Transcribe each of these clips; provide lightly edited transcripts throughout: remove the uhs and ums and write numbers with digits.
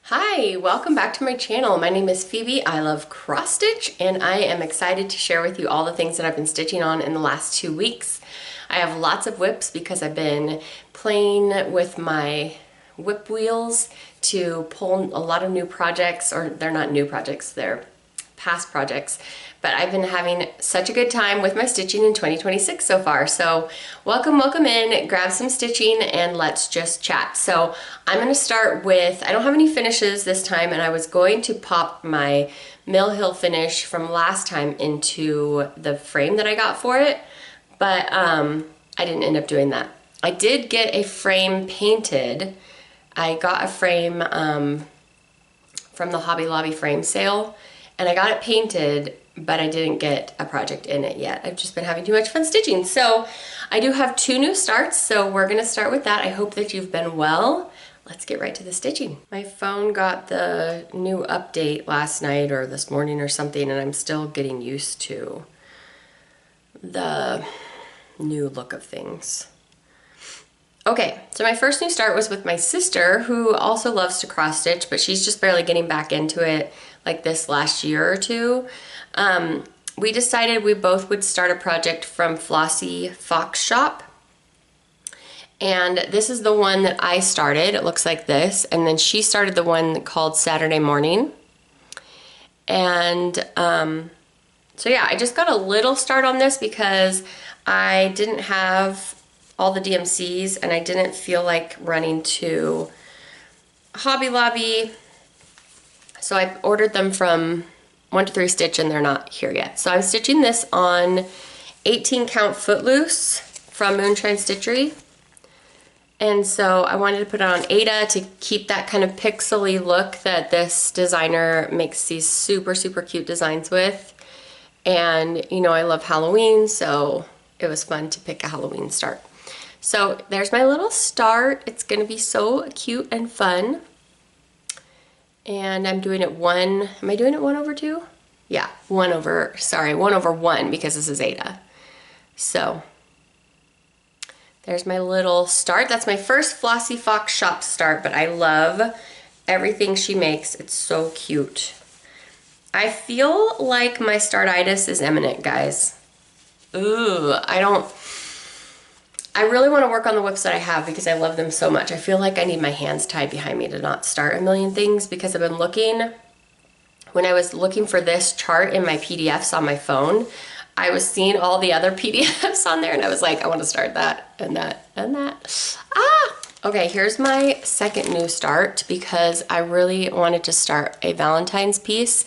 Hi, welcome back to my channel. My name is Phoebe. I love cross stitch and I am excited to share with you all the things that I've been stitching on in the last 2 weeks. I have lots of whips because I've been playing with my whip wheels to pull a lot of new projects, or they're not new projects, they're past projects, but I've been having such a good time with my stitching in 2026 so far. So welcome in, grab some stitching and let's just chat. So I'm going to start with, I don't have any finishes this time, and I was going to pop my Mill Hill finish from last time into the frame that I got for it, but I didn't end up doing that. I did get a frame painted. I got a frame from the Hobby Lobby frame sale, and I got it painted, but I didn't get a project in it yet. I've just been having too much fun stitching. So I do have 2 new starts, so we're gonna start with that. I hope that you've been well. Let's get right to the stitching. My phone got the new update last night or this morning or something, and I'm still getting used to the new look of things. Okay, so my first new start was with my sister, who also loves to cross stitch, but she's just barely getting back into it like this last year or two. We decided we both would start a project from Flossy Fox Shop. And this is the one that I started. It looks like this. And then she started the one called Saturday Morning. And so yeah, I just got a little start on this because I didn't have all the DMCs and I didn't feel like running to Hobby Lobby. So I ordered them from 1 to 3 Stitch and they're not here yet. So I'm stitching this on 18 count Footloose from Moonshine Stitchery. And so I wanted to put it on Ada to keep that kind of pixely look that this designer makes these super, super cute designs with. And you know, I love Halloween, so it was fun to pick a Halloween start. So there's my little start. It's gonna be so cute and fun. And I'm doing it am I doing it 1/2? Yeah, 1/1 because this is Ada. So there's my little start. That's my first Flossy Fox Shop start, but I love everything she makes. It's so cute. I feel like my startitis is imminent, guys. Ooh, I really want to work on the whips that I have because I love them so much. I feel like I need my hands tied behind me to not start a million things because I've been looking, when I was looking for this chart in my PDFs on my phone, I was seeing all the other PDFs on there and I was like, I want to start that and that and that. Okay, here's my second new start because I really wanted to start a Valentine's piece.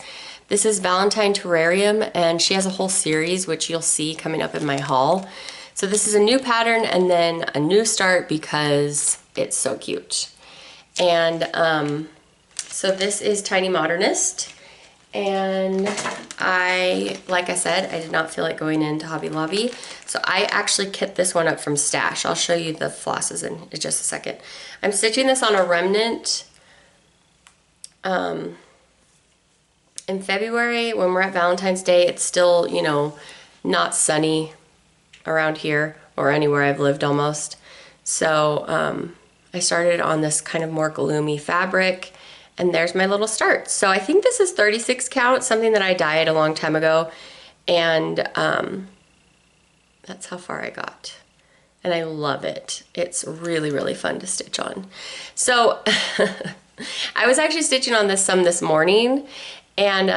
This is Valentine Terrarium and she has a whole series which you'll see coming up in my haul. So this is a new pattern and then a new start because it's so cute. And so this is Tiny Modernist. And like I said, I did not feel like going into Hobby Lobby. So I actually kit this one up from Stash. I'll show you the flosses in just a second. I'm stitching this on a remnant in February when we're at Valentine's Day. It's still, you know, not sunny around here or anywhere I've lived almost. So I started on this kind of more gloomy fabric and there's my little start. So I think this is 36 count, something that I dyed a long time ago, and that's how far I got. And I love it. It's really, really fun to stitch on. So I was actually stitching on this some this morning, and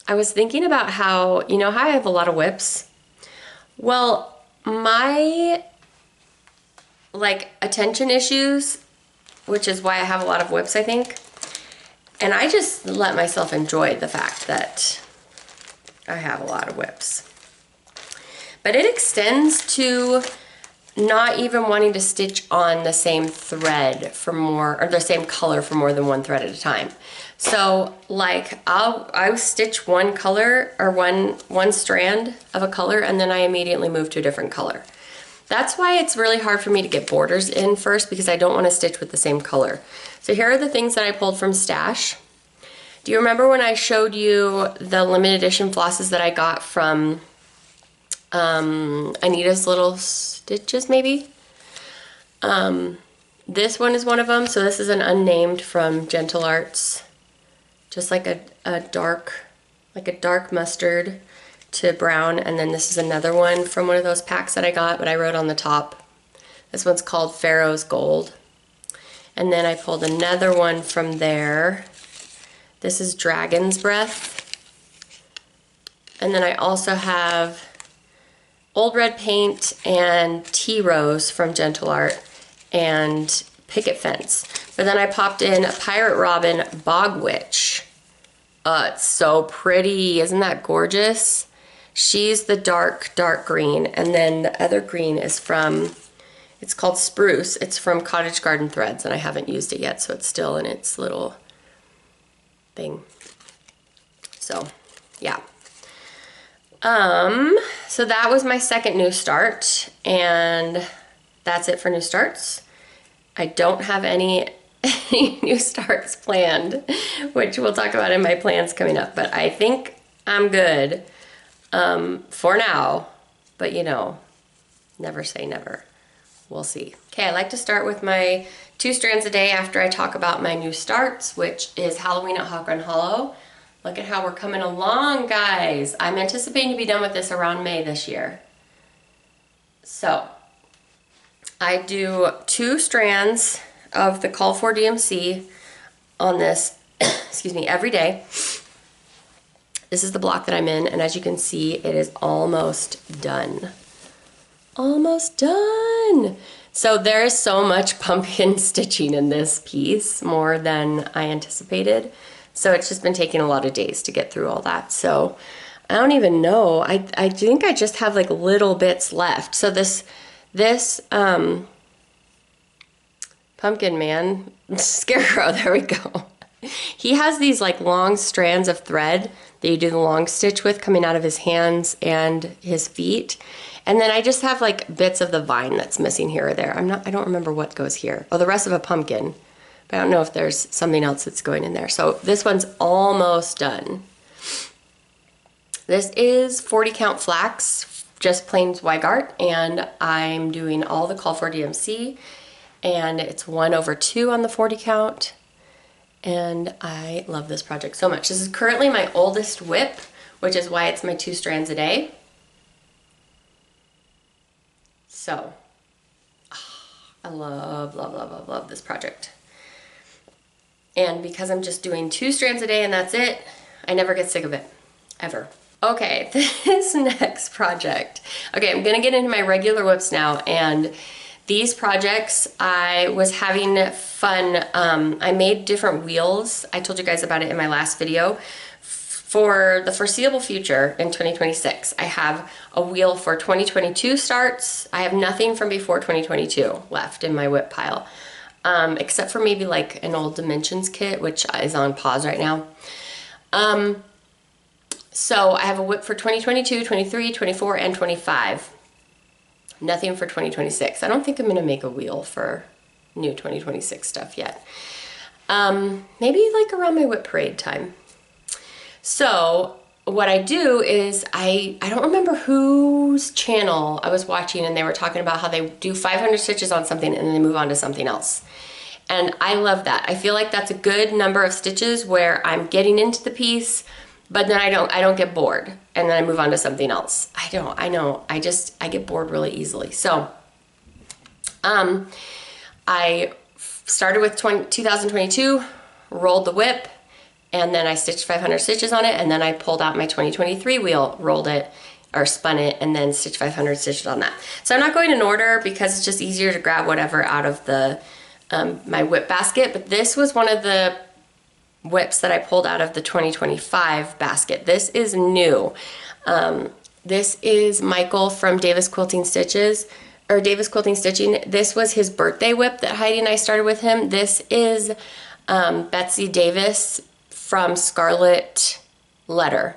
I was thinking about how, you know how I have a lot of whips? Well, my attention issues, which is why I have a lot of whips, I think, and I just let myself enjoy the fact that I have a lot of whips. But it extends to not even wanting to stitch on the same thread for more, or the same color for more than one thread at a time. So like I stitch one color or one strand of a color and then I immediately move to a different color. That's why it's really hard for me to get borders in first because I don't want to stitch with the same color. So here are the things that I pulled from Stash. Do you remember when I showed you the limited edition flosses that I got from Anita's Little Stitches maybe? This one is one of them. So this is an unnamed from Gentle Arts. Just like a dark mustard to brown. And then this is another one from one of those packs that I got, but I wrote on the top. This one's called Pharaoh's Gold. And then I pulled another one from there. This is Dragon's Breath. And then I also have Old Red Paint and Tea Rose from Gentle Art and Picket Fence. But then I popped in a Pirate Robin Bog Witch. It's so pretty. Isn't that gorgeous? She's the dark green. And then the other green is from, it's called Spruce. It's from Cottage Garden Threads, and I haven't used it yet, so it's still in its little thing. So, yeah. So that was my second new start, and that's it for new starts. I don't have any new starts planned, which we'll talk about in my plans coming up, but I think I'm good for now, but you know, never say never. We'll see. Okay, I like to start with my 2 strands a day after I talk about my new starts, which is Halloween at Hawk Run Hollow. Look at how we're coming along, guys. I'm anticipating to be done with this around May this year. So, I do 2 strands of the Call for DMC on this, excuse me, every day. This is the block that I'm in, and as you can see, it is almost done. Almost done! So there is so much pumpkin stitching in this piece, more than I anticipated. So it's just been taking a lot of days to get through all that. So I don't even know. I think I just have like little bits left. So this pumpkin man, scarecrow, there we go. He has these like long strands of thread that you do the long stitch with coming out of his hands and his feet. And then I just have like bits of the vine that's missing here or there. I don't remember what goes here. Oh, the rest of a pumpkin. But I don't know if there's something else that's going in there. So this one's almost done. This is 40 count flax, just plain Zweigart, and I'm doing all the Call for DMC, and it's 1/2 on the 40 count. And I love this project so much. This is currently my oldest whip, which is why it's my 2 strands a day. So, I love this project. And because I'm just doing 2 strands a day and that's it, I never get sick of it, ever. Okay, this next project. Okay, I'm gonna get into my regular whips now, and these projects, I was having fun. I made different wheels. I told you guys about it in my last video. For the foreseeable future in 2026, I have a wheel for 2022 starts. I have nothing from before 2022 left in my whip pile, except for maybe like an old Dimensions kit, which is on pause right now. So I have a whip for 2022, 23, 24, and 25. Nothing for 2026. I don't think I'm gonna make a wheel for new 2026 stuff yet. Maybe like around my whip parade time. So what I do is I don't remember whose channel I was watching, and they were talking about how they do 500 stitches on something and then they move on to something else. And I love that. I feel like that's a good number of stitches where I'm getting into the piece, but then I don't get bored, and then I move on to something else. I get bored really easily. So I started with 2022, rolled the whip, and then I stitched 500 stitches on it, and then I pulled out my 2023 wheel, rolled it, or spun it, and then stitched 500 stitches on that. So I'm not going in order because it's just easier to grab whatever out of the my whip basket, but this was one of the whips that I pulled out of the 2025 basket. This is new. This is Michael from Davis Quilting Stitches, or Davis Quilting Stitching. This was his birthday whip that Heidi and I started with him. This is Betsy Davis from Scarlet Letter.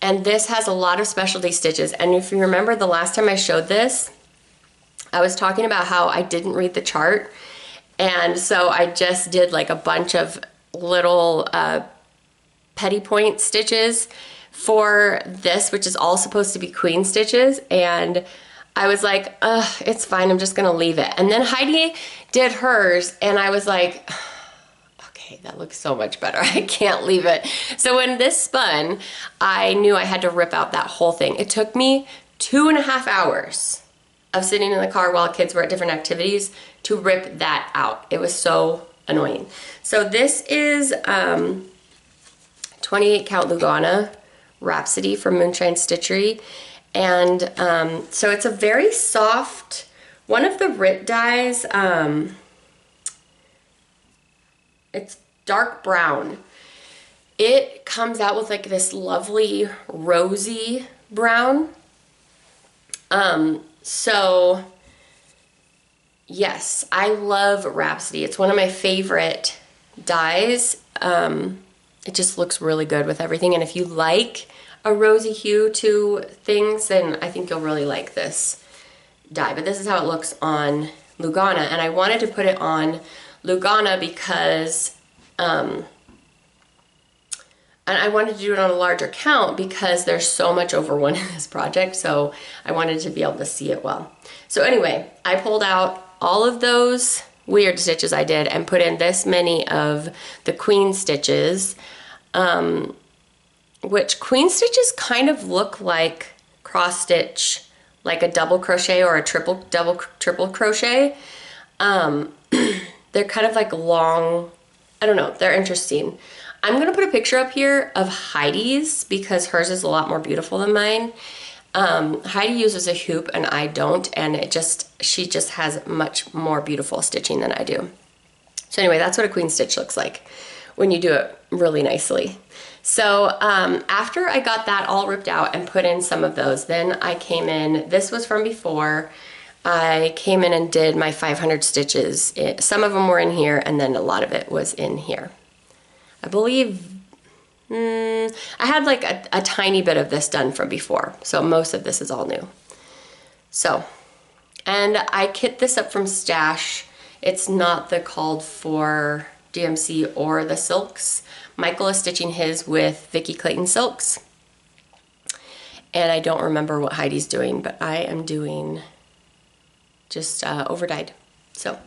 And this has a lot of specialty stitches. And if you remember the last time I showed this, I was talking about how I didn't read the chart. And so I just did like a bunch of little petty point stitches for this, which is all supposed to be queen stitches. And I was like, ugh, it's fine, I'm just gonna leave it. And then Heidi did hers, and I was like, okay, that looks so much better. I can't leave it. So when this spun, I knew I had to rip out that whole thing. It took me 2.5 hours of sitting in the car while kids were at different activities to rip that out. It was so annoying. So this is 28 count Lugana Rhapsody from Moonshine Stitchery. And so it's a very soft, one of the Rit dyes, it's dark brown. It comes out with like this lovely rosy brown. So yes, I love Rhapsody. It's one of my favorite dyes. It just looks really good with everything. And if you like a rosy hue to things, then I think you'll really like this dye. But this is how it looks on Lugana. And I wanted to put it on Lugana because, and I wanted to do it on a larger count because there's so much over one in this project. So I wanted to be able to see it well. So anyway, I pulled out all of those weird stitches I did and put in this many of the queen stitches, which queen stitches kind of look like cross stitch, like a double crochet or a triple crochet. They're kind of like long, I don't know, they're interesting. I'm gonna put a picture up here of Heidi's because hers is a lot more beautiful than mine. Heidi uses a hoop and I don't, and she just has much more beautiful stitching than I do. So anyway, that's what a queen stitch looks like when you do it really nicely. So after I got that all ripped out and put in some of those, then I came in, this was from before, I came in and did my 500 stitches. Some of them were in here and then a lot of it was in here. I believe I had like a tiny bit of this done from before, so most of this is all new. So, and I kit this up from Stash. It's not the called for DMC or the silks. Michael is stitching his with Vicki Clayton silks. And I don't remember what Heidi's doing, but I am doing just overdyed. So,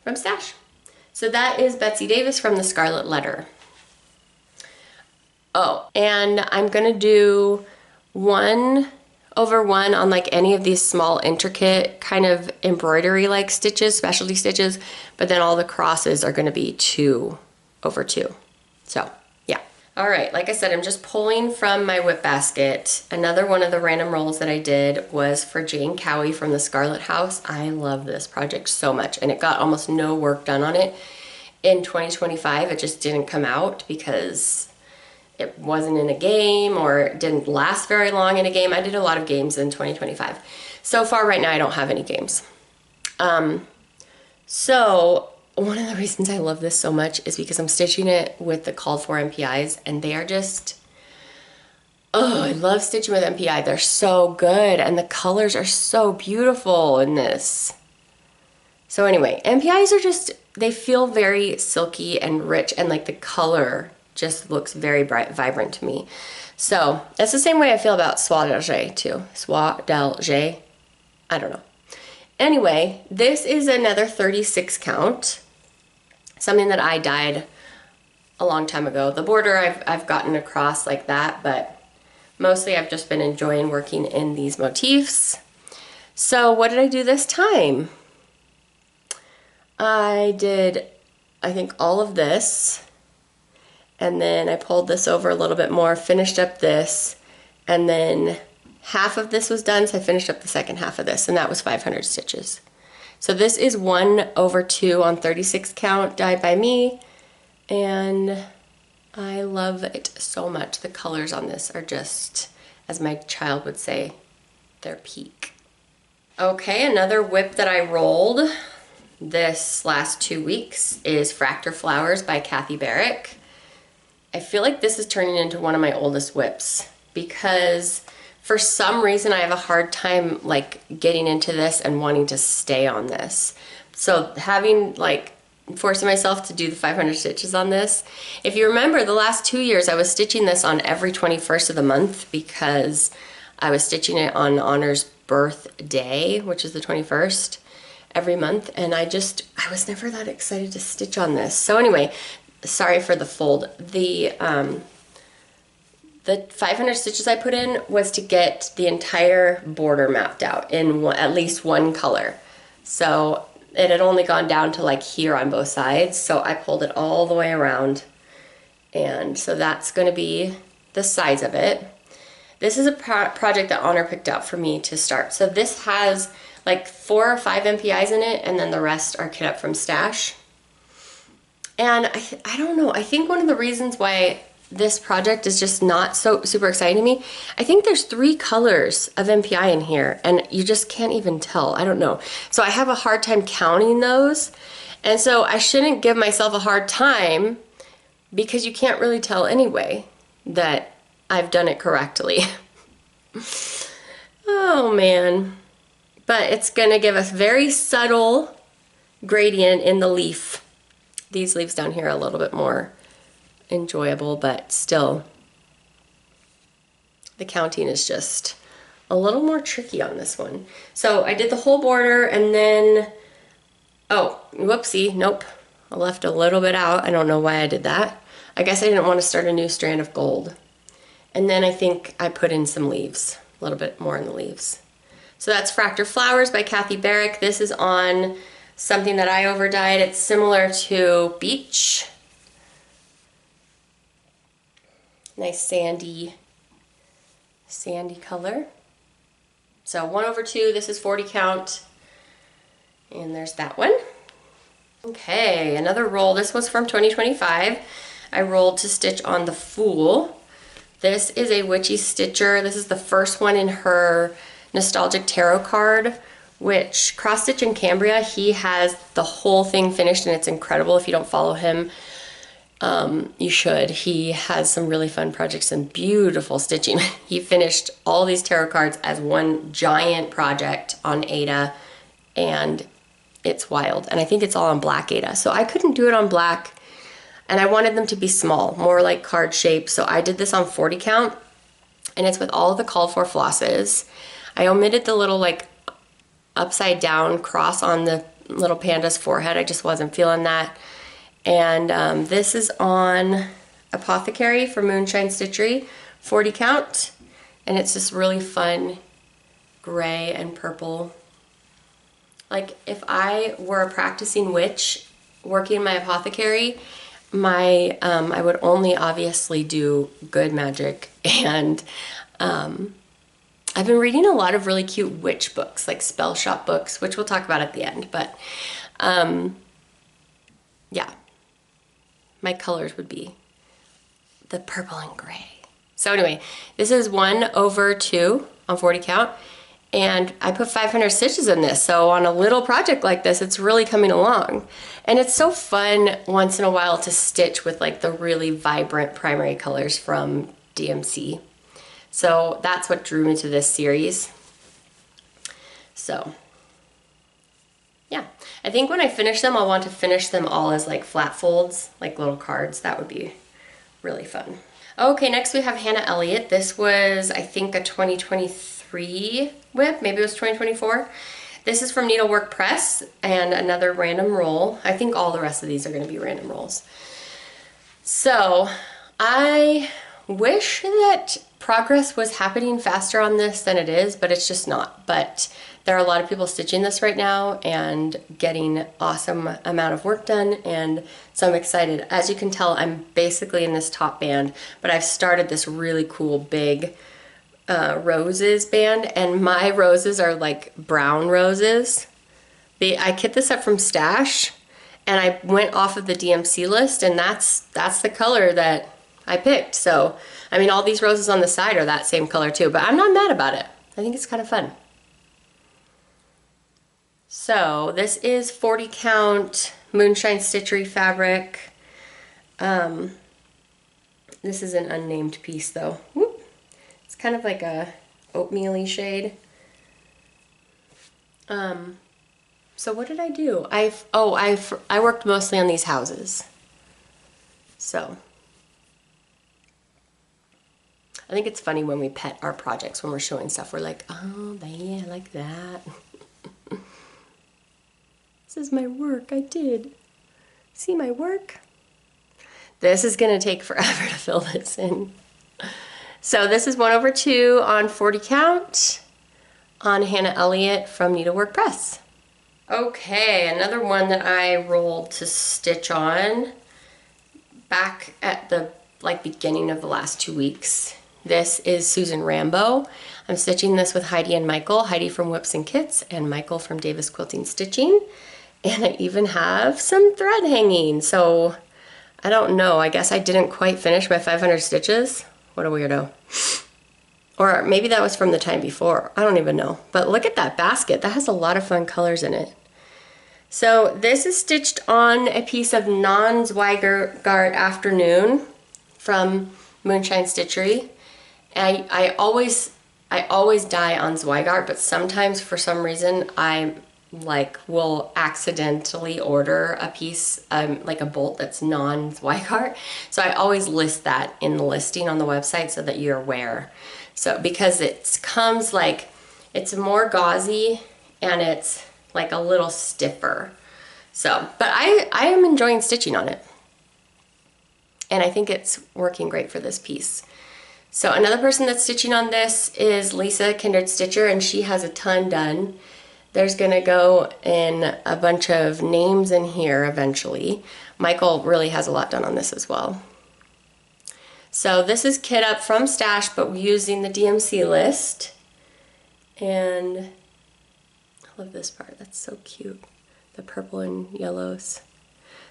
from Stash. So that is Betsy Davis from the Scarlet Letter. Oh, and I'm gonna do 1 over 1 on like any of these small intricate kind of embroidery like stitches, specialty stitches, but then all the crosses are gonna be 2 over 2. So yeah. All right, like I said, I'm just pulling from my whip basket. Another one of the random rolls that I did was for Jane Cowey from the Scarlet House. I love this project so much, and it got almost no work done on it. In 2025, it just didn't come out because it wasn't in a game or it didn't last very long in a game. I did a lot of games in 2025. So far right now, I don't have any games. So one of the reasons I love this so much is because I'm stitching it with the called for MPIs, and they are just, oh, I love stitching with MPI. They're so good, and the colors are so beautiful in this. So anyway, MPIs are just, they feel very silky and rich, and like the color just looks very bright, vibrant to me. So that's the same way I feel about Soie d'Alger too. Soie d'Alger, I don't know. Anyway, this is another 36 count, something that I dyed a long time ago. The border I've gotten across like that, but mostly I've just been enjoying working in these motifs. So what did I do this time? I did, I think, all of this. And then I pulled this over a little bit more, finished up this, and then half of this was done, so I finished up the second half of this, and that was 500 stitches. So this is 1 over 2 on 36 count, dyed by me, and I love it so much. The colors on this are just, as my child would say, they're peak. Okay, another whip that I rolled this last 2 weeks is Fractor Flowers by Kathy Barrick. I feel like this is turning into one of my oldest whips because for some reason I have a hard time like getting into this and wanting to stay on this. So having like forcing myself to do the 500 stitches on this. If you remember the last 2 years I was stitching this on every 21st of the month because I was stitching it on Honor's birthday, which is the 21st, every month, and I was never that excited to stitch on this. So anyway, sorry for the fold. The 500 stitches I put in was to get the entire border mapped out in at least one color. So it had only gone down to like here on both sides, so I pulled it all the way around. And so that's going to be the size of it. This is a project that Honor picked out for me to start. So this has like 4 or 5 MPIs in it, and then the rest are kit up from stash. And I don't know, I think one of the reasons why this project is just not so super exciting to me, I think there's 3 colors of MPI in here, and you just can't even tell. I don't know. So I have a hard time counting those, and so I shouldn't give myself a hard time because you can't really tell anyway that I've done it correctly. Oh man. But it's gonna give us very subtle gradient in the leaf. These leaves down here are a little bit more enjoyable, but still the counting is just a little more tricky on this one. So I did the whole border, and then, oh, whoopsie, nope. I left a little bit out. I don't know why I did that. I guess I didn't want to start a new strand of gold. And then I think I put in some leaves, a little bit more in the leaves. So that's Fractor Flowers by Kathy Barrick. This is on something that I over-dyed. It's similar to Beach. Nice sandy color. So 1/2, this is 40 count. And there's that one. Okay, another roll. This was from 2025. I rolled to stitch on the Fool. This is a Witchy stitcher. This is the first one in her Nostalgic Tarot card, which Cross Stitch in Cambria, he has the whole thing finished, and it's incredible. If you don't follow him, you should. He has some really fun projects and beautiful stitching. He finished all these tarot cards as one giant project on Ada, and it's wild. And I think it's all on black Ada. So I couldn't do it on black, and I wanted them to be small, more like card shape. So I did this on 40 count, and it's with all of the called for flosses. I omitted the little like upside down cross on the little panda's forehead. I just wasn't feeling that. And this is on Apothecary for Moonshine Stitchery, 40 count. And it's this really fun gray and purple. Like if I were a practicing witch working my Apothecary, I would only obviously do good magic. And I've been reading a lot of really cute witch books, like spell shop books, which we'll talk about at the end. But yeah, my colors would be the purple and gray. So anyway, this is 1/2 on 40 count, and I put 500 stitches in this. So on a little project like this, it's really coming along. And it's so fun once in a while to stitch with like the really vibrant primary colors from DMC. So that's what drew me to this series. So yeah, I think when I finish them, I'll want to finish them all as like flat folds, like little cards. That would be really fun. Okay, next we have Hannah Elliot. This was, I think, a 2023 whip. Maybe it was 2024. This is from Needlework Press, and another random roll. I think all the rest of these are going to be random rolls. So I wish that progress was happening faster on this than it is, but it's just not. But there are a lot of people stitching this right now and getting awesome amount of work done, and so I'm excited. As you can tell, I'm basically in this top band, but I've started this really cool big roses band, and my roses are like brown roses. I kit this up from Stash, and I went off of the DMC list, and that's the color that I picked. So I mean, all these roses on the side are that same color too, but I'm not mad about it. I think it's kind of fun. So this is 40 count Moonshine Stitchery fabric. This is an unnamed piece though. Whoop. It's kind of like a oatmeal-y shade. So what did I do? I worked mostly on these houses. So I think it's funny when we pet our projects, when we're showing stuff, we're like, oh, yeah, I like that. This is my work, I did. See my work? This is gonna take forever to fill this in. So this is 1/2 on 40 count on Hannah Elliot from Needlework Press. Okay, another one that I rolled to stitch on back at the beginning of the last 2 weeks. This is Susan Rambo. I'm stitching this with Heidi and Michael, Heidi from Whips and Kits and Michael from Davis Quilting Stitching. And I even have some thread hanging. So I don't know, I guess I didn't quite finish my 500 stitches. What a weirdo. Or maybe that was from the time before. I don't even know. But look at that basket. That has a lot of fun colors in it. So this is stitched on a piece of non-Zweigart Afternoon from Moonshine Stitchery. And I always dye on Zweigart, but sometimes for some reason I will accidentally order a piece, like a bolt that's non-Zweigart. So I always list that in the listing on the website so that you're aware. So because it comes it's more gauzy and it's like a little stiffer. So, but I am enjoying stitching on it. And I think it's working great for this piece. So another person that's stitching on this is Lisa Kindred Stitcher, and she has a ton done. There's gonna go in a bunch of names in here eventually. Michael really has a lot done on this as well. So this is Kit Up from Stash, but using the DMC list. And I love this part, that's so cute. The purple and yellows.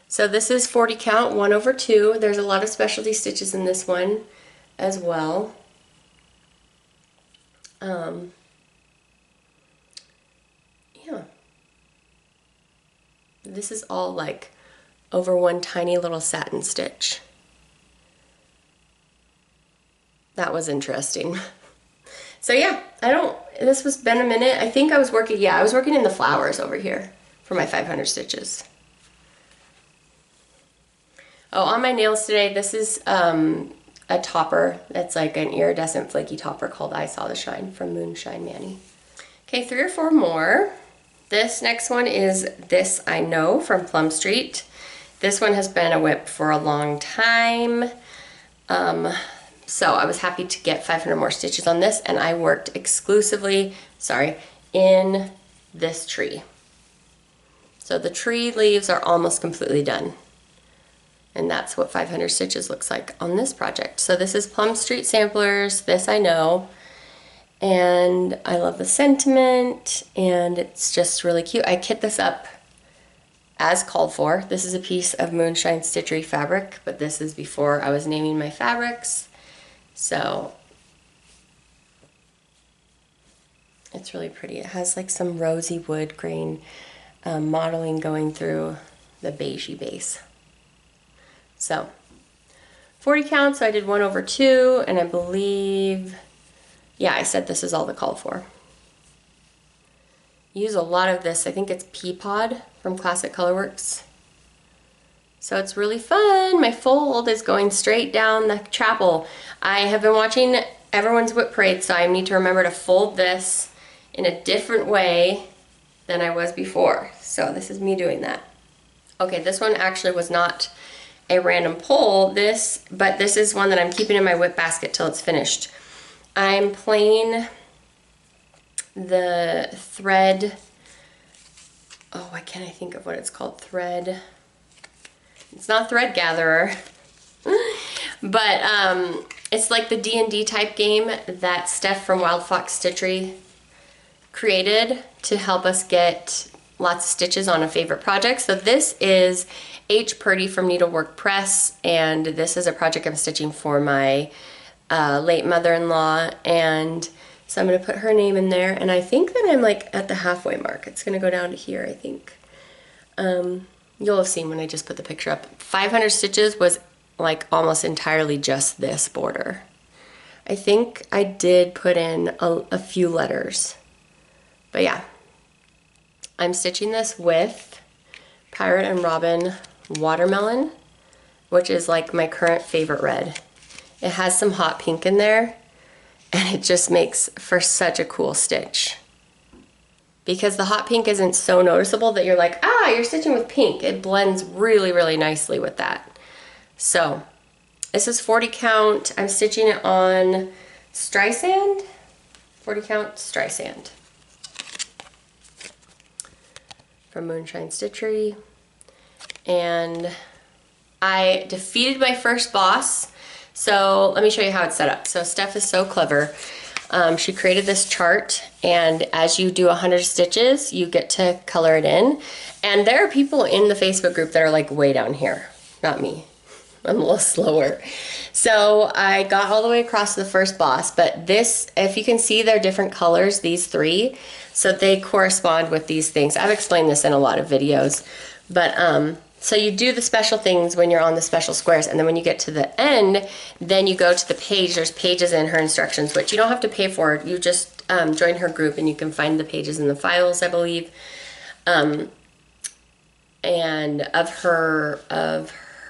So this is 40 count, 1/2. There's a lot of specialty stitches in this one as well. Yeah. This is all over one tiny little satin stitch. That was interesting. So yeah, this was been a minute. I think I was working in the flowers over here for my 500 stitches. Oh, on my nails today, this is a topper. It's like an iridescent flaky topper called I Saw the Shine from Moonshine Manny. Okay, 3 or 4 more. This next one is This I Know from Plum Street. This one has been a whip for a long time. So I was happy to get 500 more stitches on this, and I worked exclusively, in this tree. So the tree leaves are almost completely done. And that's what 500 stitches looks like on this project. So this is Plum Street Samplers, This I Know. And I love the sentiment, and it's just really cute. I kit this up as called for. This is a piece of Moonshine Stitchery fabric, but this is before I was naming my fabrics. So it's really pretty. It has some rosy wood grain modeling going through the beigey base. So 40 count, so I did 1/2, and I believe, yeah, I said this is all the called for. Use a lot of this. I think it's Peapod from Classic Colorworks. So it's really fun. My fold is going straight down the chapel. I have been watching everyone's whip parade, so I need to remember to fold this in a different way than I was before. So this is me doing that. Okay, this one actually was not a random pull, but this is one that I'm keeping in my whip basket till it's finished. I'm playing the thread, oh, why can't I think of what it's called? Thread, it's not Thread Gatherer, but it's like the D&D type game that Steph from Wild Fox Stitchery created to help us get lots of stitches on a favorite project. So this is Purdy from Needlework Press, and this is a project I'm stitching for my late mother-in-law, and so I'm going to put her name in there, and I think that I'm at the halfway mark. It's going to go down to here, I think. You'll have seen when I just put the picture up. 500 stitches was almost entirely just this border. I think I did put in a few letters, but yeah. I'm stitching this with Pirate and Robin Watermelon, which is my current favorite red. It has some hot pink in there, and it just makes for such a cool stitch. Because the hot pink isn't so noticeable that you're like, ah, you're stitching with pink. It blends really, really nicely with that. So this is 40 count. I'm stitching it on Streisand, 40 count Streisand from Moonshine Stitchery. And I defeated my first boss. So let me show you how it's set up. So Steph is so clever. She created this chart, and as you do 100 stitches, you get to color it in. And there are people in the Facebook group that are like way down here, not me. I'm a little slower. So I got all the way across to the first boss, but this, if you can see, they're different colors, these three. So they correspond with these things. I've explained this in a lot of videos, but so you do the special things when you're on the special squares, and then when you get to the end, then you go to the page. There's pages in her instructions, which you don't have to pay for. You just join her group and you can find the pages in the files, I believe, and of her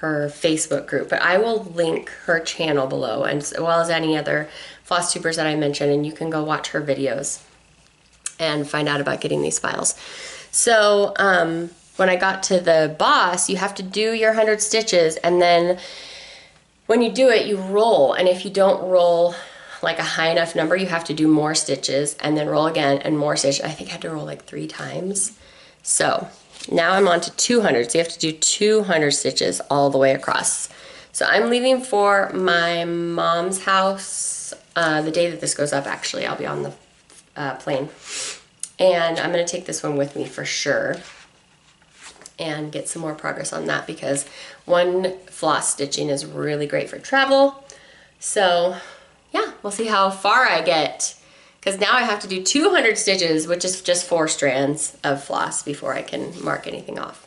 Facebook group. But I will link her channel below, and as well as any other Flosstubers that I mentioned, and you can go watch her videos and find out about getting these files. So when I got to the boss, you have to do your 100 stitches, and then when you do it, you roll. And if you don't roll like a high enough number, you have to do more stitches and then roll again and more stitches. I think I had to roll like 3 times. So now I'm on to 200. So you have to do 200 stitches all the way across. So I'm leaving for my mom's house the day that this goes up. Actually, I'll be on the plane, and I'm gonna take this one with me for sure and get some more progress on that, because one floss stitching is really great for travel. So yeah, we'll see how far I get, because now I have to do 200 stitches, which is just 4 strands of floss before I can mark anything off.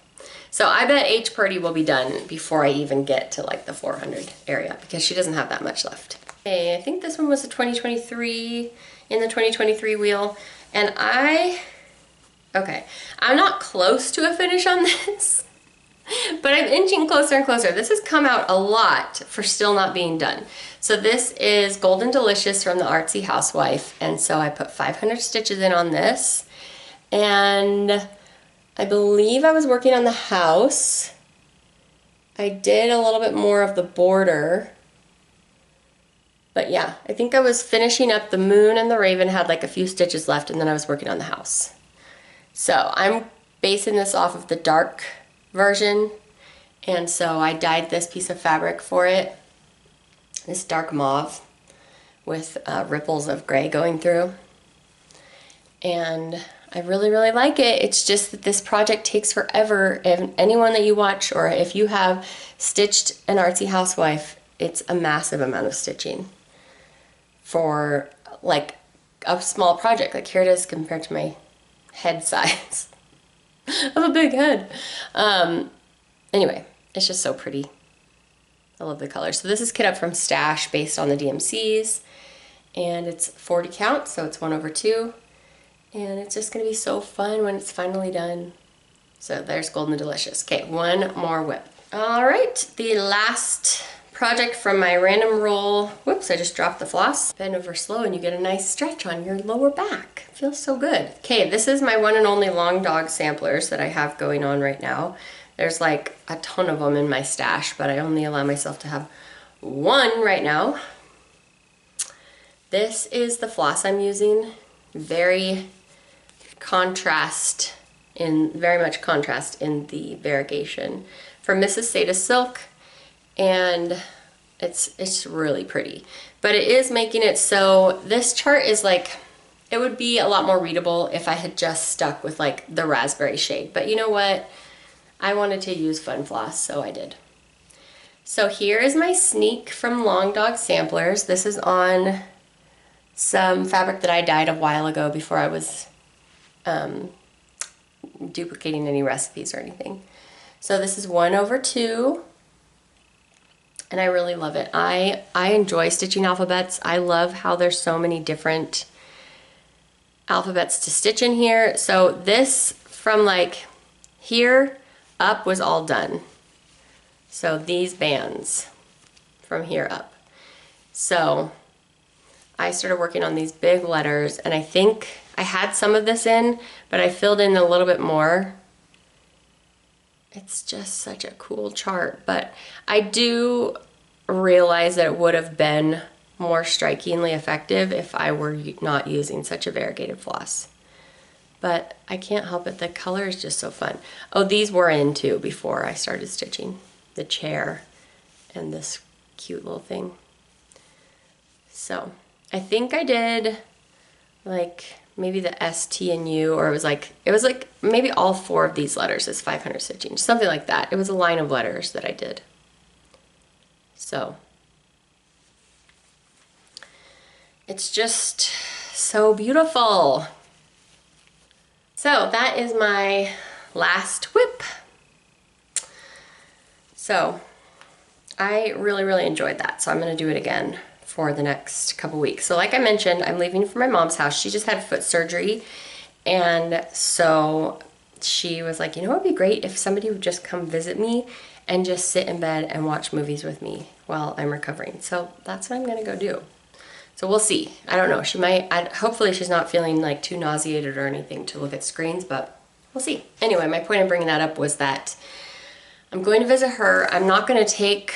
So I bet H Purdy will be done before I even get to like the 400 area, because she doesn't have that much left. Okay, I think this one was a 2023, in the 2023 wheel, and okay, I'm not close to a finish on this, but I'm inching closer and closer. This has come out a lot for still not being done. So this is Golden Delicious from the Artsy Housewife, and so I put 500 stitches in on this, and I believe I was working on the house. I did a little bit more of the border, but yeah, I think I was finishing up the moon and the raven, had like a few stitches left, and then I was working on the house. So I'm basing this off of the dark version, and so I dyed this piece of fabric for it, this dark mauve with ripples of gray going through, and I really, really like it. It's just that this project takes forever, and anyone that you watch, or if you have stitched an Artsy Housewife, it's a massive amount of stitching for like a small project. Like here it is compared to my head size of a big head. Anyway, it's just so pretty. I love the color. So this is Kit Up from Stash based on the DMCs, and it's 40 count, so it's 1/2, and it's just gonna be so fun when it's finally done. So there's Golden Delicious. Okay, one more whip. All right, the last project from my random roll. Whoops, I just dropped the floss. Bend over slow and you get a nice stretch on your lower back. Feels so good. Okay, this is my one and only long dog samplers that I have going on right now. There's like a ton of them in my stash, but I only allow myself to have one right now. This is the floss I'm using. Very much contrast in the variegation from Mrs. Seda Silk, and it's really pretty. But it is making it so this chart is like, it would be a lot more readable if I had just stuck with like the raspberry shade. But you know what? I wanted to use fun floss, so I did. So here is my Sneek from Long Dog Samplers. This is on some fabric that I dyed a while ago before I was duplicating any recipes or anything. So this is 1/2, and I really love it. I enjoy stitching alphabets. I love how there's so many different alphabets to stitch in here. So this from like here up was all done. So these bands from here up. So I started working on these big letters, and I think I had some of this in, but I filled in a little bit more. It's just such a cool chart, but I do realize that it would have been more strikingly effective if I were not using such a variegated floss. But I can't help it, the color is just so fun. Oh, these were in too before I started stitching. The chair and this cute little thing. So I think I did like maybe the S, T, and U, or it was like maybe all 4 of these letters is 500 stitching, something like that. It was a line of letters that I did. So it's just so beautiful. So that is my last whip. So I really, really enjoyed that. So I'm gonna do it again for the next couple weeks. So like I mentioned, I'm leaving for my mom's house. She just had foot surgery. And so she was like, you know, it'd be great if somebody would just come visit me and just sit in bed and watch movies with me while I'm recovering. So that's what I'm gonna go do. So we'll see. I don't know. She might, hopefully she's not feeling like too nauseated or anything to look at screens, but we'll see. Anyway, my point in bringing that up was that I'm going to visit her. I'm not going to take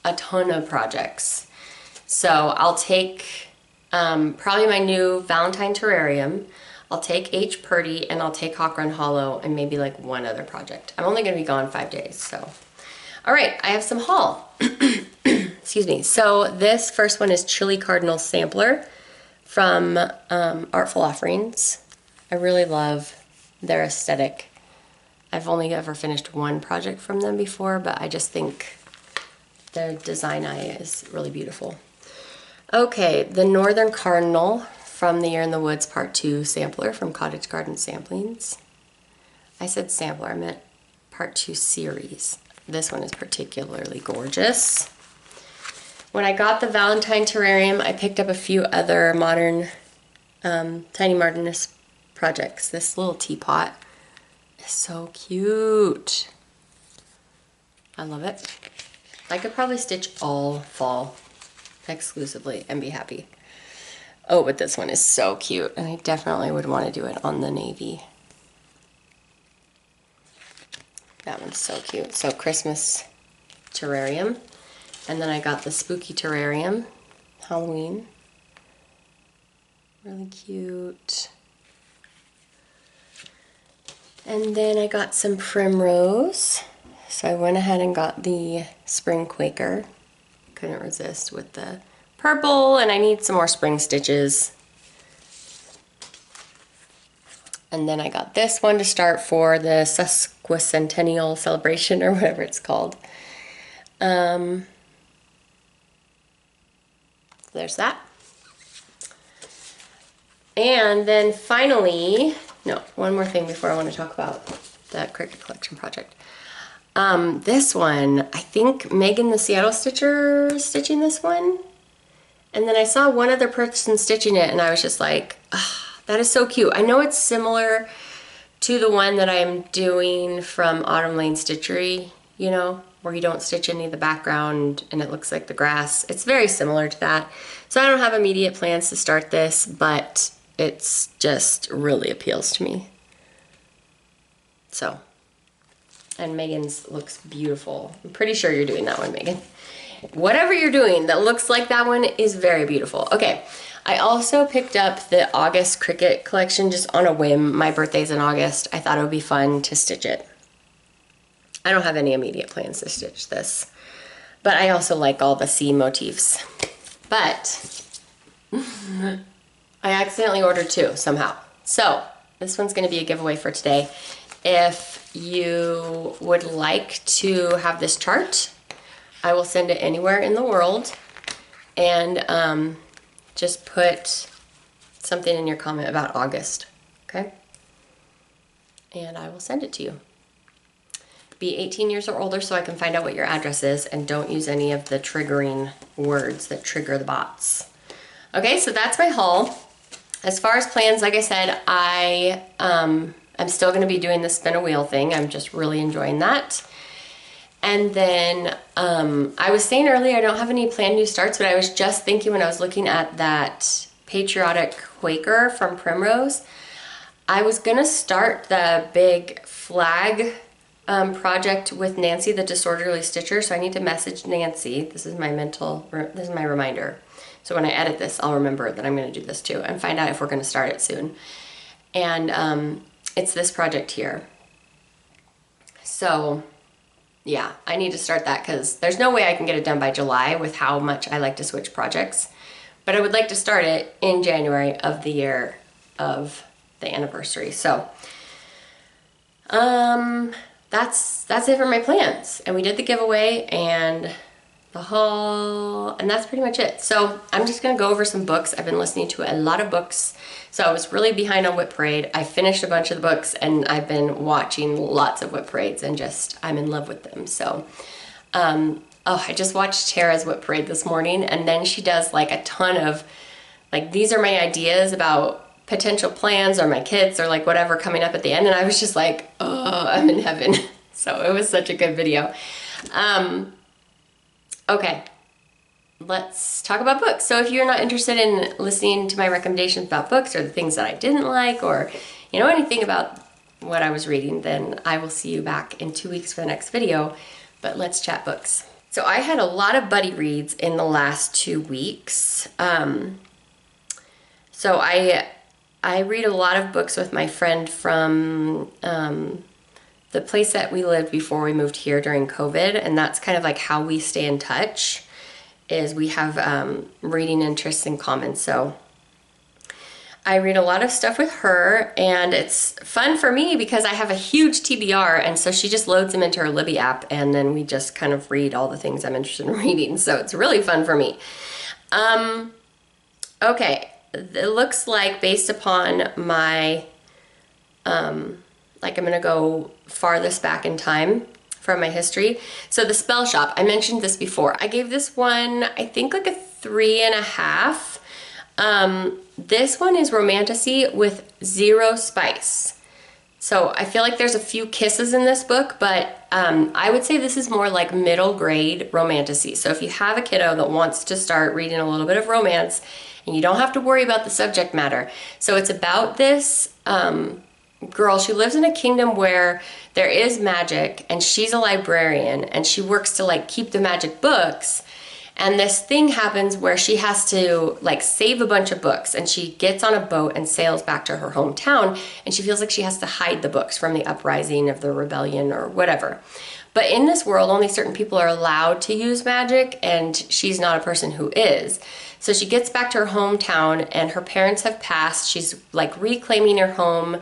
a ton of projects. So I'll take probably my new Valentine terrarium. I'll take H. Purdy, and I'll take Hawk Run Hollow, and maybe like one other project. I'm only going to be gone 5 days, so. All right, I have some haul. Excuse me. So this first one is Chili Cardinal Sampler from Artful Offerings. I really love their aesthetic. I've only ever finished one project from them before, but I just think their design eye is really beautiful. Okay, the Northern Cardinal from the Year in the Woods Part 2 sampler from Cottage Garden Samplings. I said sampler, I meant Part 2 series. This one is particularly gorgeous. When I got the Valentine terrarium, I picked up a few other modern, Tiny Martinus projects. This little teapot is so cute. I love it. I could probably stitch all fall exclusively and be happy. Oh, but this one is so cute, and I definitely would want to do it on the navy. That one's so cute. So Christmas terrarium. And then I got the Spooky Terrarium, Halloween. Really cute. And then I got some Primrose. So I went ahead and got the Spring Quaker. Couldn't resist with the purple, and I need some more spring stitches. And then I got this one to start for the sesquicentennial celebration, or whatever it's called. There's that. And then finally, no, one more thing before I want to talk about that Cricut Collection project. This one, I think Megan the Seattle Stitcher is stitching this one. And then I saw one other person stitching it, and I was just like, oh, that is so cute. I know it's similar to the one that I'm doing from Autumn Lane Stitchery, you know, where you don't stitch any of the background and it looks like the grass. It's very similar to that. So I don't have immediate plans to start this, but it's just really appeals to me. So, and Megan's looks beautiful. I'm pretty sure you're doing that one, Megan. Whatever you're doing that looks like that one is very beautiful. Okay, I also picked up the August Cricut collection just on a whim. My birthday's in August. I thought it would be fun to stitch it. I don't have any immediate plans to stitch this, but I also like all the sea motifs. But I accidentally ordered 2 somehow. So this one's gonna be a giveaway for today. If you would like to have this chart, I will send it anywhere in the world, and just put something in your comment about August, okay? And I will send it to you. Be 18 years or older so I can find out what your address is, and don't use any of the triggering words that trigger the bots. Okay, so that's my haul. As far as plans, like I said, I'm still gonna be doing the spin a wheel thing. I'm just really enjoying that. And then I was saying earlier I don't have any planned new starts, but I was just thinking when I was looking at that Patriotic Quaker from Primrose, I was gonna start the big flag project with Nancy, the Disorderly Stitcher, so I need to message Nancy. This is my reminder. So when I edit this, I'll remember that I'm gonna do this too and find out if we're gonna start it soon. And it's this project here. So yeah, I need to start that because there's no way I can get it done by July with how much I like to switch projects. But I would like to start it in January of the year of the anniversary. So that's it for my plans. And we did the giveaway and the haul, and that's pretty much it. So I'm just gonna go over some books. I've been listening to a lot of books. So I was really behind on Whip Parade. I finished a bunch of the books and I've been watching lots of Whip Parades and I'm in love with them. So, I just watched Tara's Whip Parade this morning, and then she does like a ton of, like, these are my ideas about potential plans or my kids or like whatever coming up at the end. And I was just like, oh, I'm in heaven. So it was such a good video. Okay. Let's talk about books. So if you're not interested in listening to my recommendations about books or the things that I didn't like or, you know, anything about what I was reading, then I will see you back in 2 weeks for the next video. But let's chat books. So I had a lot of buddy reads in the last 2 weeks. So I read a lot of books with my friend from the place that we lived before we moved here during COVID, and that's kind of like how we stay in touch, is we have reading interests in common. So I read a lot of stuff with her, and it's fun for me because I have a huge TBR, and so she just loads them into her Libby app, and then we just kind of read all the things I'm interested in reading. So it's really fun for me. Okay, it looks like based upon my, like I'm gonna go farthest back in time from my history. So the Spell Shop, I mentioned this before. I gave this one, I think like a 3.5. This one is romantasy with 0 spice. So I feel like there's a few kisses in this book, but I would say this is more like middle grade romantasy. So if you have a kiddo that wants to start reading a little bit of romance, and you don't have to worry about the subject matter. So it's about this girl. She lives in a kingdom where there is magic, and she's a librarian, and she works to like keep the magic books. And this thing happens where she has to like save a bunch of books, and she gets on a boat and sails back to her hometown, and she feels like she has to hide the books from the uprising of the rebellion or whatever. But in this world, only certain people are allowed to use magic, and she's not a person who is. So she gets back to her hometown, and her parents have passed. She's like reclaiming her home.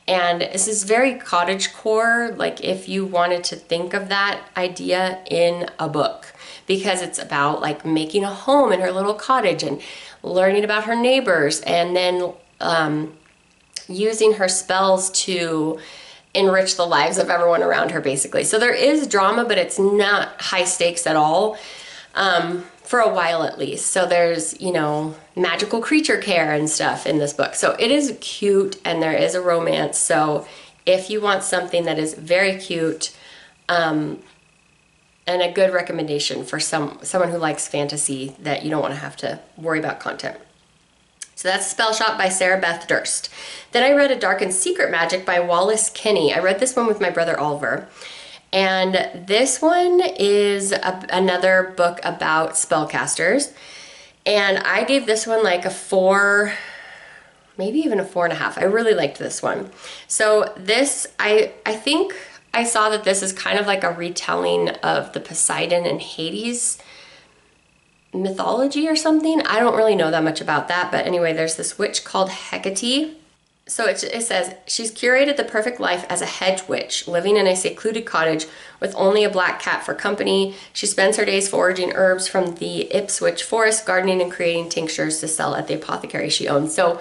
And this is very cottagecore, like if you wanted to think of that idea in a book, because it's about like making a home in her little cottage and learning about her neighbors, and then using her spells to enrich the lives of everyone around her, basically. So there is drama, but it's not high stakes at all, for a while at least. So there's, you know, magical creature care and stuff in this book. So it is cute, and there is a romance. So if you want something that is very cute, and a good recommendation for someone who likes fantasy that you don't want to have to worry about content. So that's Spell Shop by Sarah Beth Durst. Then I read A Dark and Secret Magic by Wallace Kinney. I read this one with my brother Oliver. And this one is another book about spellcasters. And I gave this one like a 4, maybe even a 4.5. I really liked this one. So this, I think I saw that this is kind of like a retelling of the Poseidon and Hades mythology or something. I don't really know that much about that, but anyway, there's this witch called Hecate. So it says, she's curated the perfect life as a hedge witch, living in a secluded cottage with only a black cat for company. She spends her days foraging herbs from the Ipswich forest, gardening and creating tinctures to sell at the apothecary she owns. So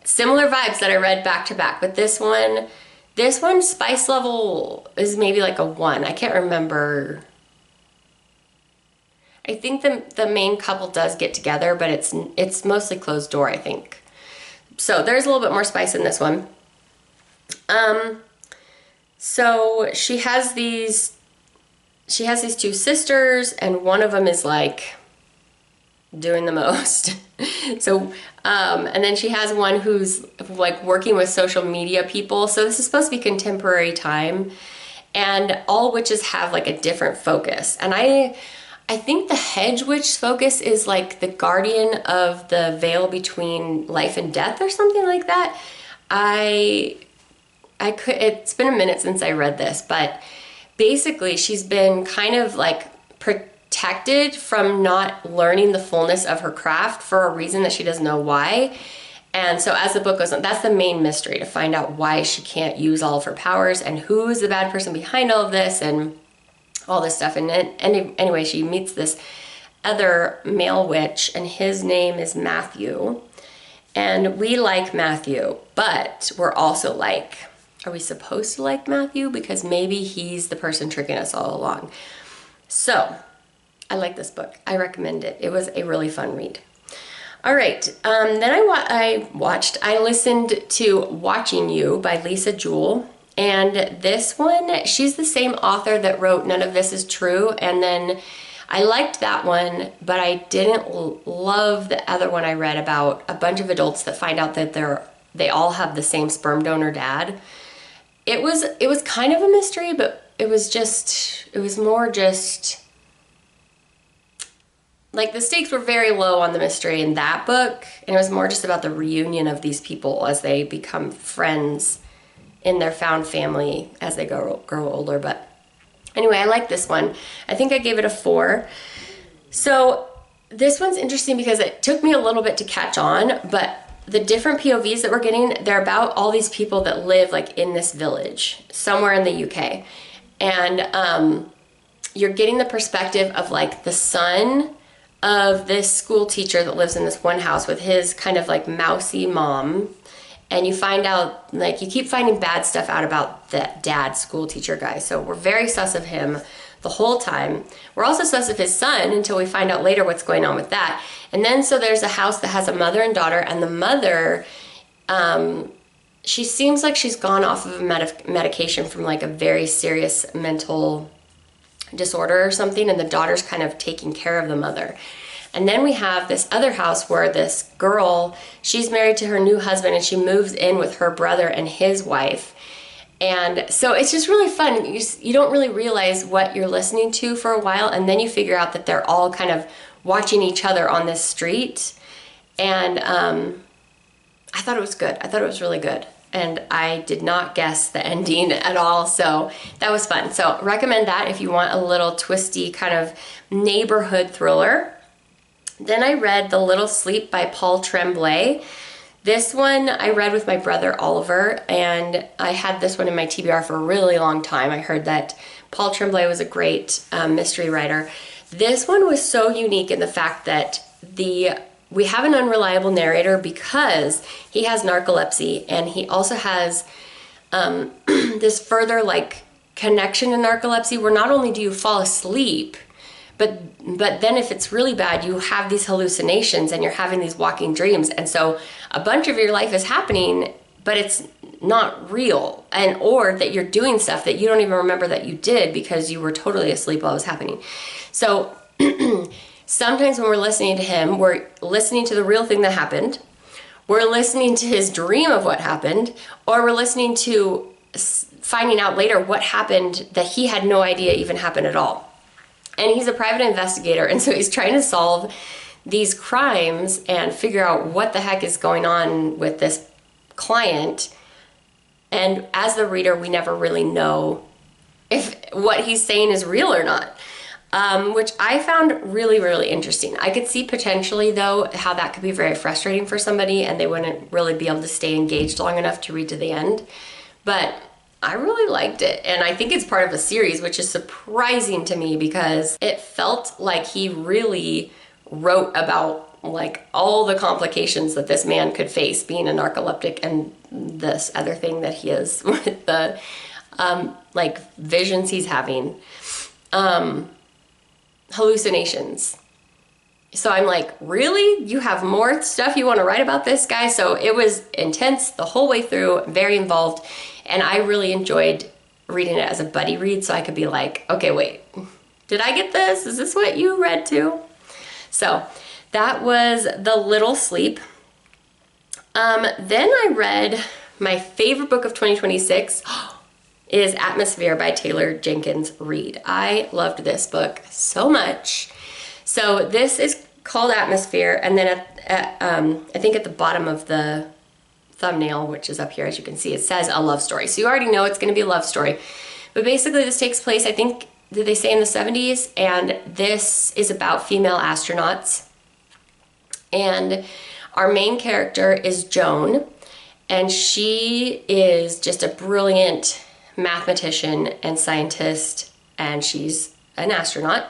similar vibes that I read back to back, but this one spice level is maybe like a 1. I can't remember. I think the main couple does get together, but it's mostly closed door, I think. So there's a little bit more spice in this one. So she has these she has these two sisters, and one of them is like doing the most. So, and then she has one who's like working with social media people. So this is supposed to be contemporary time, and all witches have like a different focus. And I think the hedge witch focus is like the guardian of the veil between life and death or something like that. It's been a minute since I read this, but basically she's been kind of like protected from not learning the fullness of her craft for a reason that she doesn't know why. And so as the book goes on, that's the main mystery, to find out why she can't use all of her powers and who is the bad person behind all of this and all this stuff. And anyway, she meets this other male witch, and his name is Matthew. And we like Matthew, but we're also like, are we supposed to like Matthew? Because maybe he's the person tricking us all along. So I like this book. I recommend it. It was a really fun read. All right. Then I listened to Watching You by Lisa Jewell. And this one, she's the same author that wrote None of This Is True. And then I liked that one, but I didn't love the other one I read about a bunch of adults that find out that they all have the same sperm donor dad. It was kind of a mystery, but it was more just like the stakes were very low on the mystery in that book, and it was more just about the reunion of these people as they become friends in their found family as they grow older. But anyway, I like this one. I think I gave it a 4. So this one's interesting because it took me a little bit to catch on, but the different POVs that we're getting, they're about all these people that live like in this village somewhere in the UK. And you're getting the perspective of like the son of this school teacher that lives in this one house with his kind of like mousy mom. And you find out, like, you keep finding bad stuff out about the dad school teacher guy. So we're very sus of him the whole time. We're also sus of his son until we find out later what's going on with that. And then so there's a house that has a mother and daughter, and the mother, she seems like she's gone off of a medication from like a very serious mental disorder or something, and the daughter's kind of taking care of the mother. And then we have this other house where this girl, she's married to her new husband, and she moves in with her brother and his wife. And so it's just really fun. You don't really realize what you're listening to for a while, and then you figure out that they're all kind of watching each other on this street. And I thought it was good. I thought it was really good. And I did not guess the ending at all, so that was fun. So recommend that if you want a little twisty kind of neighborhood thriller. Then I read The Little Sleep by Paul Tremblay. This one I read with my brother Oliver, and I had this one in my TBR for a really long time. I heard that Paul Tremblay was a great mystery writer. This one was so unique in the fact that we have an unreliable narrator because he has narcolepsy, and he also has this further like connection to narcolepsy where not only do you fall asleep, but then if it's really bad, you have these hallucinations and you're having these walking dreams. And so a bunch of your life is happening, but it's not real, and or that you're doing stuff that you don't even remember that you did because you were totally asleep while it was happening. So sometimes when we're listening to him, we're listening to the real thing that happened, we're listening to his dream of what happened, or we're listening to finding out later what happened that he had no idea even happened at all. And he's a private investigator, and so he's trying to solve these crimes and figure out what the heck is going on with this client. And as the reader, we never really know if what he's saying is real or not, which I found really, really interesting. I could see potentially, though, how that could be very frustrating for somebody and they wouldn't really be able to stay engaged long enough to read to the end. But I really liked it, and I think it's part of a series, which is surprising to me because it felt like he really wrote about like all the complications that this man could face being a narcoleptic and this other thing that he is with the like visions he's having, hallucinations. So I'm like, really? You have more stuff you want to write about this guy? So it was intense the whole way through, very involved. And I really enjoyed reading it as a buddy read, so I could be like, okay, wait, Did I get this? Is this what you read too? So that was The Little Sleep. Then I read my favorite book of 2026 is Atmosphere by Taylor Jenkins Reid. I loved this book so much. So this is called Atmosphere, and then I think at the bottom of the thumbnail, which is up here as you can see, it says a love story. So you already know it's going to be a love story. But basically this takes place, I think, did they say in the 70s? And this is about female astronauts. And our main character is Joan, and she is just a brilliant mathematician and scientist, and she's an astronaut.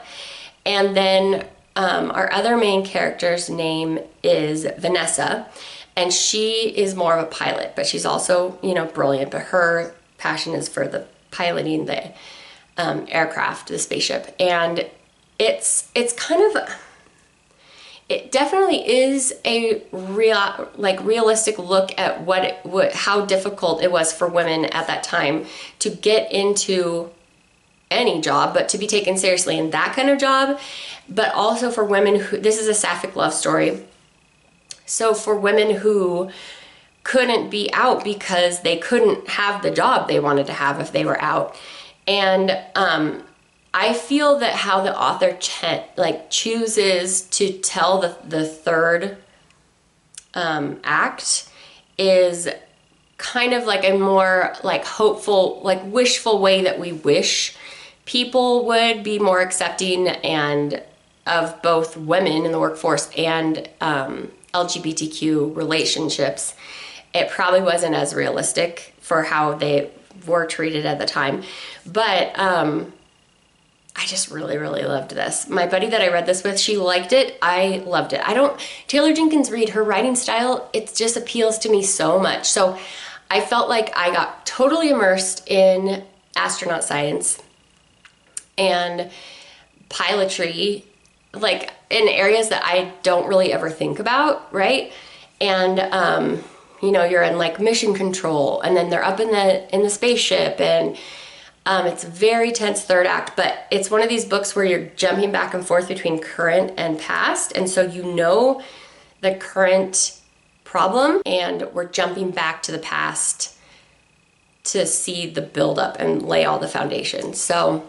And then our other main character's name is Vanessa, and she is more of a pilot, but she's also, you know, brilliant, but her passion is for the piloting the aircraft, the spaceship. And it's kind of, it definitely is a realistic look at how difficult it was for women at that time to get into any job, but to be taken seriously in that kind of job. But also for women who, this is a sapphic love story. So for women who couldn't be out because they couldn't have the job they wanted to have if they were out. And I feel that how the author chooses to tell the third act is kind of like a more like hopeful, like wishful way that we wish people would be more accepting and of both women in the workforce and LGBTQ relationships. It probably wasn't as realistic for how they were treated at the time, but I just really, really loved this. My buddy that I read this with, she liked it. I loved it. Taylor Jenkins Reid, her writing style, it just appeals to me so much. So I felt like I got totally immersed in astronaut science and pilotry, like in areas that I don't really ever think about, right? And you know, you're in like mission control, and then they're up in the spaceship, and it's a very tense third act, but it's one of these books where you're jumping back and forth between current and past, and so you know the current problem, and we're jumping back to the past to see the buildup and lay all the foundations. So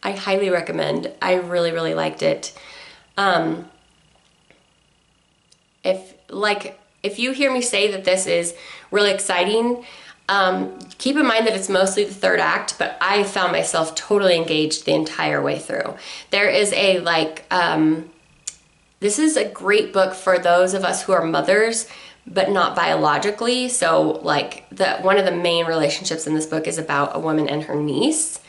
I highly recommend. I really, really liked it. If you hear me say that this is really exciting, keep in mind that it's mostly the third act, but I found myself totally engaged the entire way through. There is this is a great book for those of us who are mothers, but not biologically. So one of the main relationships in this book is about a woman and her niece.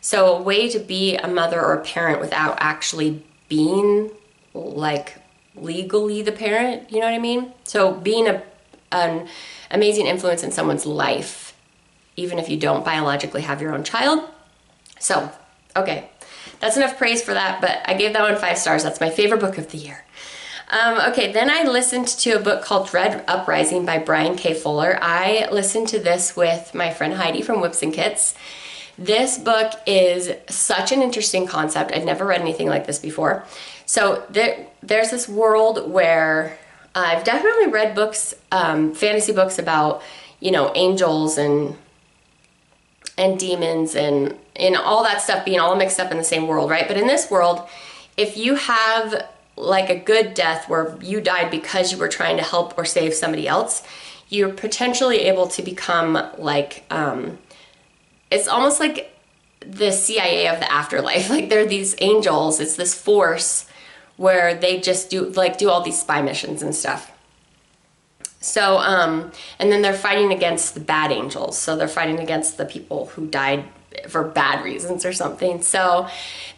So a way to be a mother or a parent without actually being like legally the parent, you know what I mean? So being an amazing influence in someone's life, even if you don't biologically have your own child. So, okay, that's enough praise for that, but I gave that one 5 stars. That's my favorite book of the year. Okay, then I listened to a book called Dread Uprising by Brian K. Fuller. I listened to this with my friend Heidi from Whips and Kits. This book is such an interesting concept. I'd never read anything like this before. So there's this world where I've definitely read books, fantasy books about, you know, angels and demons and all that stuff being all mixed up in the same world, right? But in this world, if you have like a good death where you died because you were trying to help or save somebody else, you're potentially able to become like, it's almost like the CIA of the afterlife. Like they're these angels, it's this force where they just do all these spy missions and stuff. So, and then they're fighting against the bad angels. So they're fighting against the people who died for bad reasons or something. So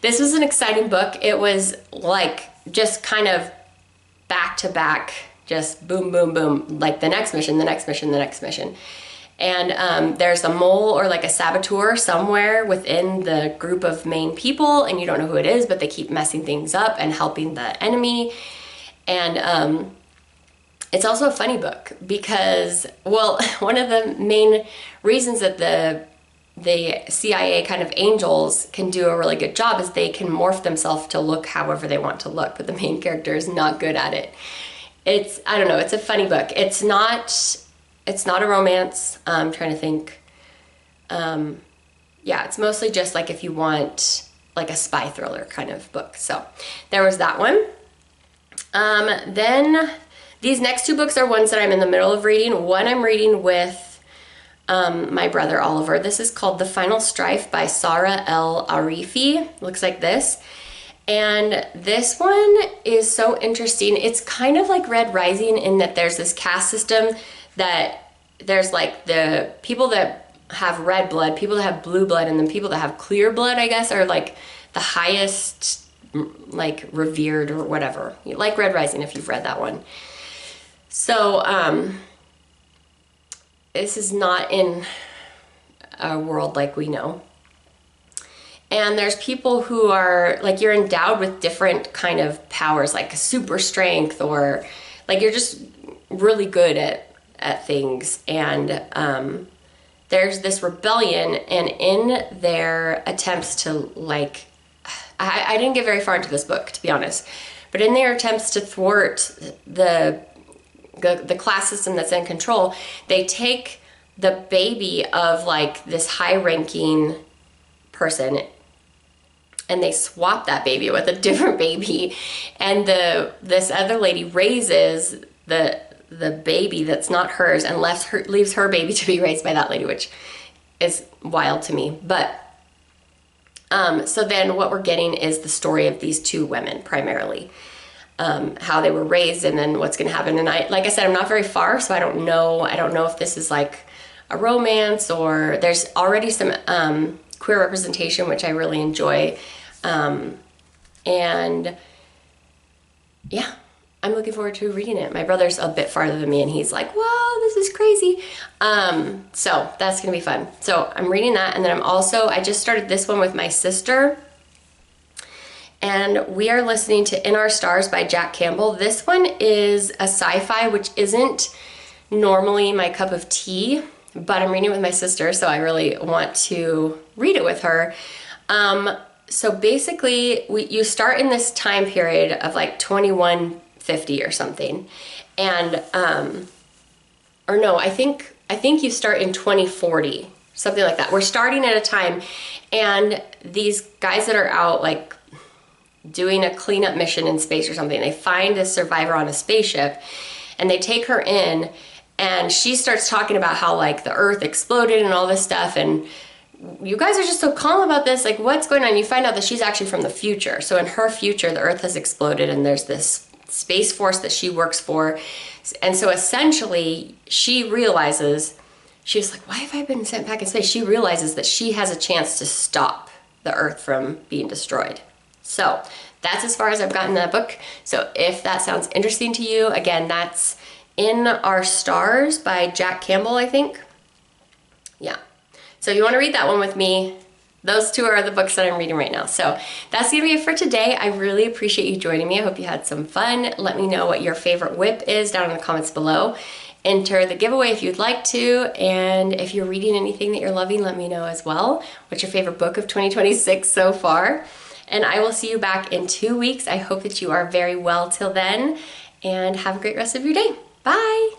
this was an exciting book. It was like just kind of back to back, just boom, boom, boom, like the next mission, the next mission, the next mission. And there's a mole or like a saboteur somewhere within the group of main people, and you don't know who it is, but they keep messing things up and helping the enemy. And it's also a funny book because, well, one of the main reasons that the the CIA kind of angels can do a really good job is they can morph themselves to look however they want to look, but the main character is not good at it. It's, I don't know, it's a funny book. It's not a romance. I'm trying to think. Yeah, it's mostly just like if you want like a spy thriller kind of book. So there was that one. Then these next two books are ones that I'm in the middle of reading. One I'm reading with my brother Oliver. This is called The Final Strife by Sara El Arifi. Looks like this. And this one is so interesting. It's kind of like Red Rising in that there's this caste system that there's like the people that have red blood, people that have blue blood, and then people that have clear blood, I guess, are like the highest, like revered or whatever. Like Red Rising if you've read that one. So, this is not in a world like we know. And there's people who are, like, you're endowed with different kind of powers, like super strength, or like you're just really good at things. And there's this rebellion, and in their attempts to, like, I didn't get very far into this book, to be honest, but in their attempts to thwart the class system that's in control, they take the baby of like this high-ranking person and they swap that baby with a different baby, and this other lady raises the baby that's not hers and leaves her baby to be raised by that lady, which is wild to me. But so then what we're getting is the story of these two women primarily. How they were raised and then what's going to happen. And like I said, I'm not very far, so I don't know if this is like a romance, or there's already some queer representation, which I really enjoy. And yeah, I'm looking forward to reading it. My brother's a bit farther than me and he's like, wow, this is crazy. So that's going to be fun. So I'm reading that, and then I just started this one with my sister. And we are listening to In Our Stars by Jack Campbell. This one is a sci-fi, which isn't normally my cup of tea, but I'm reading it with my sister, so I really want to read it with her. So basically, you start in this time period of like 2150 or something. And, or no, I think you start in 2040, something like that. We're starting at a time, and these guys that are out like doing a cleanup mission in space or something, they find this survivor on a spaceship and they take her in, and she starts talking about how like the earth exploded and all this stuff, and you guys are just so calm about this, like what's going on? You find out that she's actually from the future. So in her future, the earth has exploded and there's this space force that she works for. And so essentially she realizes, she's like, why have I been sent back in space? She realizes that she has a chance to stop the earth from being destroyed. So that's as far as I've gotten in that book. So if that sounds interesting to you, again, that's In Our Stars by Jack Campbell, I think. Yeah. So if you want to read that one with me, those two are the books that I'm reading right now. So that's going to be it for today. I really appreciate you joining me. I hope you had some fun. Let me know what your favorite whip is down in the comments below. Enter the giveaway if you'd like to. And if you're reading anything that you're loving, let me know as well. What's your favorite book of 2026 so far? And I will see you back in 2 weeks. I hope that you are very well till then, and have a great rest of your day. Bye.